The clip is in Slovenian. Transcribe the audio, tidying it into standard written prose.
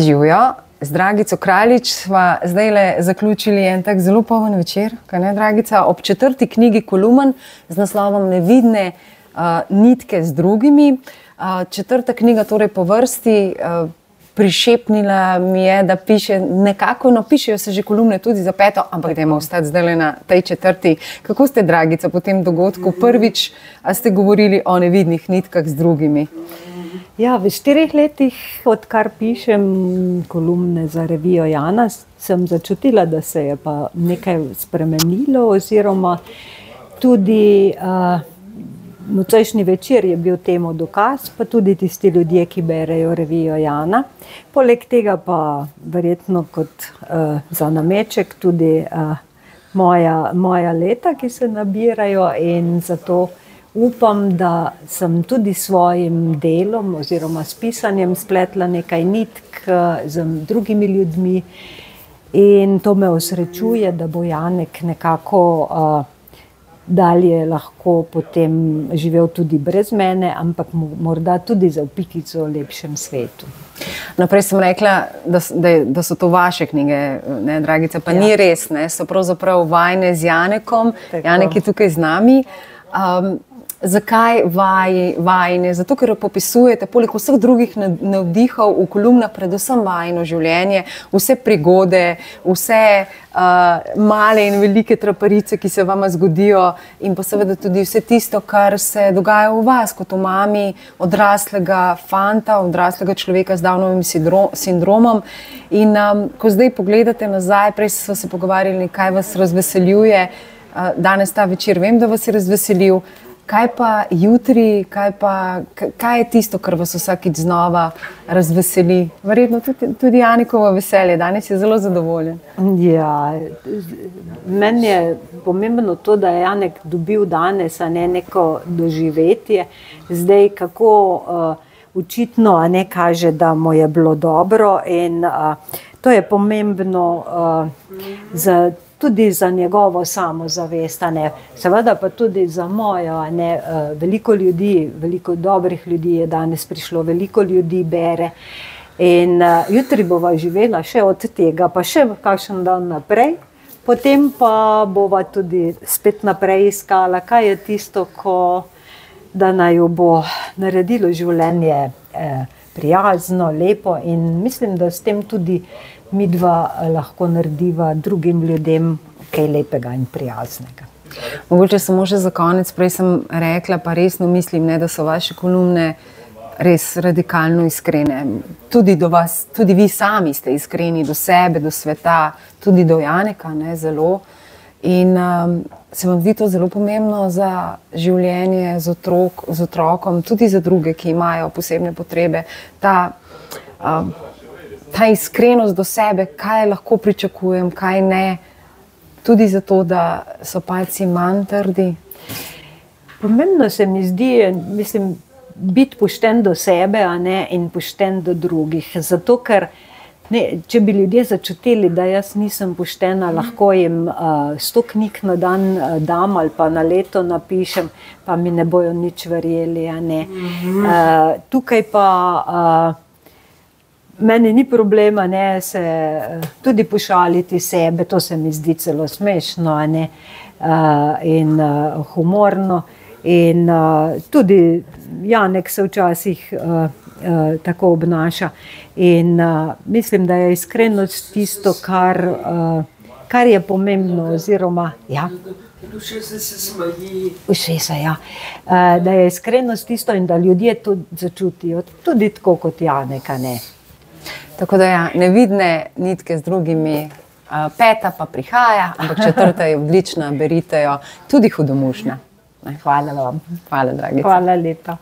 Živijo, z Dragico Kraljič sva zdajle zaključili en tak zelo poln večer, kaj ne, Dragica, ob 4. knjigi Kolumen z naslovom Nevidne nitke z drugimi. 4. knjiga torej po vrsti, prišepnila mi je, da piše nekako, no pišejo se že kolumne tudi za 5., ampak dajmo ostati zdajle na tej 4. Kako ste, Dragica, po tem dogodku prvič, a ste govorili o nevidnih nitkah z drugimi? Ja, v 4 letih, odkar pišem kolumne za revijo Jana, sem začutila, da se je pa nekaj spremenilo, oziroma tudi nocojšnji večer je bil temu dokaz, pa tudi tisti ljudje, ki berejo revijo Jana. Poleg tega pa verjetno kot za nameček tudi moja leta, ki se nabirajo, in zato upam, da sem tudi s svojim delom oziroma s pisanjem spletla nekaj nitk z drugimi ljudmi, in to me osrečuje, da bo Janek nekako dalje lahko potem živel tudi brez mene, ampak morda tudi za pikico v lepšem svetu. Naprej sem rekla, da so to vaše knjige, ne, Dragica, pa ni res, ne, so pravzaprav vajine z Janekom. Janek je tukaj z nami. Zakaj vajine? Zato, ker popisujete poleg vseh drugih navdihov v kolumnah predvsem vajino življenje, vse prigode, vse male in velike traparice, ki se vama zgodijo, in pa seveda tudi vse tisto, kar se dogaja v vas, kot v mami odraslega fanta, odraslega človeka z Downovim sindromom. In ko zdaj pogledate nazaj, prej smo se pogovarjali, kaj vas razveseljuje, danes ta večer vem, da vas je razveselil. Kaj pa jutri, kaj je tisto, kar vas vsakič znova razveseli? Verjetno tudi Janikovo veselje, danes je zelo zadovoljen. Ja, meni je pomembno to, da je Janek dobil danes neko doživetje. Zdaj, kako očitno ne kaže, da mu je bilo dobro, in to je pomembno tudi za njegovo samozavest, seveda pa tudi za mojo. Veliko ljudi, veliko dobrih ljudi je danes prišlo, veliko ljudi bere, in jutri bova živela še od tega, pa še kakšen dan naprej, potem pa bova tudi spet naprej iskala, kaj je tisto, da naj jo bo naredilo življenje prijazno, lepo, in mislim, da s tem tudi midva lahko narediva drugim ljudem kaj lepega in prijaznega. Mogoče samo še za konec, prej sem rekla, pa resno mislim, da so vaše kolumne res radikalno iskrene. Tudi do vas, tudi vi sami ste iskreni do sebe, do sveta, tudi do Janeka, zelo. In se vam zdi to zelo pomembno za življenje z otrokom, tudi za druge, ki imajo posebne potrebe, ta iskrenost do sebe, kaj lahko pričakujem, kaj ne, tudi zato, da so palci manj trdi? Pomembno se mi zdi, mislim, biti pošten do sebe, in pošten do drugih. Zato, ker če bi ljudje začutili, da jaz nisem poštena, lahko jim 100 knjig na dan dam ali pa na leto napišem, pa mi ne bojo nič verjeli. Tukaj pa meni ni problema se tudi pošaliti sebe, to se mi zdi celo smešno in humorno. In tudi Janek se včasih tako obnaša. In mislim, da je iskrenost tisto, kar je pomembno, oziroma Ušesa se smeji. Ušesa, ja. Da je iskrenost tisto in da ljudje to začutijo, tudi tako kot Janek, Tako da ja, nevidne nitke z drugimi, 5. pa prihaja, ampak 4. je odlična, berite jo, tudi hudomušna. Hvala vam. Hvala, Dragica. Hvala lepa.